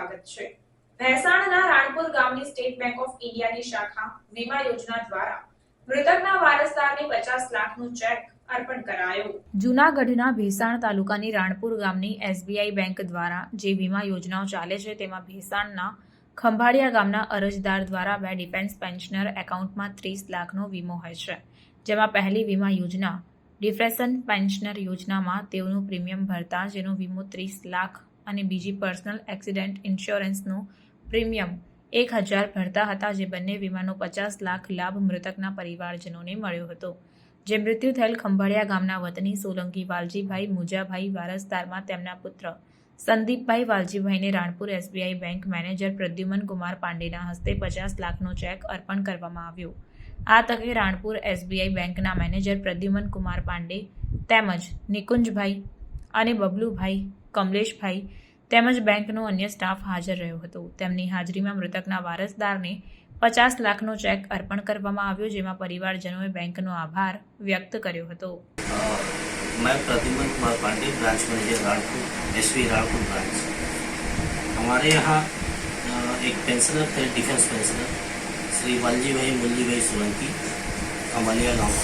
સ્વાગત છે। ભેસાણના રાણપુર ગામની સ્ટેટ બેંક ઓફ ઇન્ડિયાની શાખા વીમા યોજના દ્વારા મૃતકના વારસદારને 50 લાખનો ચેક અર્પણ કરાયો। જૂનાગઢના ભેસાણ તાલુકાની રાણપુર ગામની એસબીઆઈ બેંક દ્વારા જે વીમા યોજનાઓ ચાલે છે તેમાં ભેસાણના ખંભાળિયા ગામના અરજદાર દ્વારા 2 ડિફેન્સ પેન્શનર એકાઉન્ટમાં 30 લાખનો વીમો હોય છે, જેમાં પહેલી વીમા યોજના ડિફેન્સ પેન્શનર યોજનામાં તેઓનું પ્રીમિયમ ભરતા જેનો વીમો 30 લાખ અને બીજી પર્સનલ એક્સિડન્ટ ઇન્સ્યોરન્સનું પ્રીમિયમ 1000 ભરતા હતા, જે બંને વીમાનો 50 લાખ લાભ મૃતકના પરિવારજનોને મળ્યો હતો। જે મૃત્યુ થયેલ ખંભાળિયા ગામના વતની સોલંકી વાલજીભાઈ મુજાભાઈ વારસદારમાં તેમના પુત્ર સંદીપભાઈ વાલજીભાઈને Ranpur SBI bank manager Pradyuman Kumar પાંડેના હસ્તે 50 લાખનો ચેક અર્પણ કરવામાં આવ્યો। આ તકે રાણપુર એસબીઆઈ બેંકના મેનેજર પ્રદ્યુમન કુમાર પાંડે તેમજ નિકુંજભાઈ અને બબલુભાઈ, કમલેશભાઈ તેમજ બેંકનો અન્ય સ્ટાફ હાજર રહ્યો હતો। તેમની હાજરીમાં મૃતકના વારસદારને 50 લાખનો ચેક અર્પણ કરવામાં આવ્યો, જેમાં પરિવારજનોએ બેંકનો આભાર व्यक्त કર્યો હતો। मैं Pradyuman Kumar Pandey, branch manager Ranpur, SB Ranpur branch. हमारे यहाँ एक पेंशनर थे, डिफेंस पेंशनर श्री वालजीभाई मुल्लीभाई सोलंकी, खंभालिया गाँव,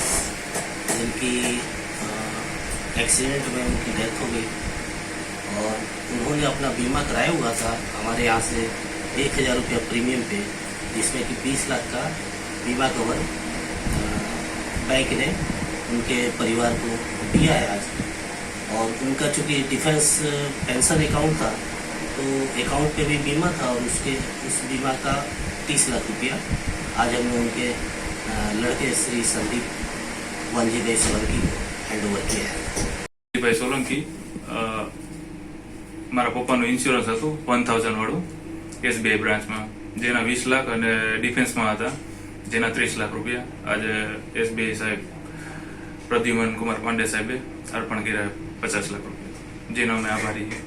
जिनकी एक्सीडेंट में उनकी डेथ हो गई और उन्होंने अपना बीमा कराया हुआ था हमारे यहाँ से 1000 रुपया प्रीमियम पे, जिसमें कि 20 लाख का बीमा कवर बैंक ने उनके परिवार को दिया है आज। और उनका चूँकि डिफेंस पेंशन अकाउंट था तो अकाउंट पे भी बीमा था और उस बीमा का 30 लाख रुपया आज हमने उनके लड़के श्री संदीप वालजीभाई सोलंकी को हैंड ओवर किया है। भाई सोलंकी મારા પપ્પાનું ઇન્સ્યોરન્સ હતું 1000 વાળું એસબીઆઈ બ્રાન્ચમાં, જેના 20 લાખ અને ડિફેન્સમાં હતા જેના 30 લાખ રૂપિયા આજે એસબીઆઈ સાહેબ પ્રદ્યુમન કુમાર પાંડે સાહેબે અર્પણ કર્યા 50 લાખ રૂપિયા, જેનો અમે આભારી છીએ।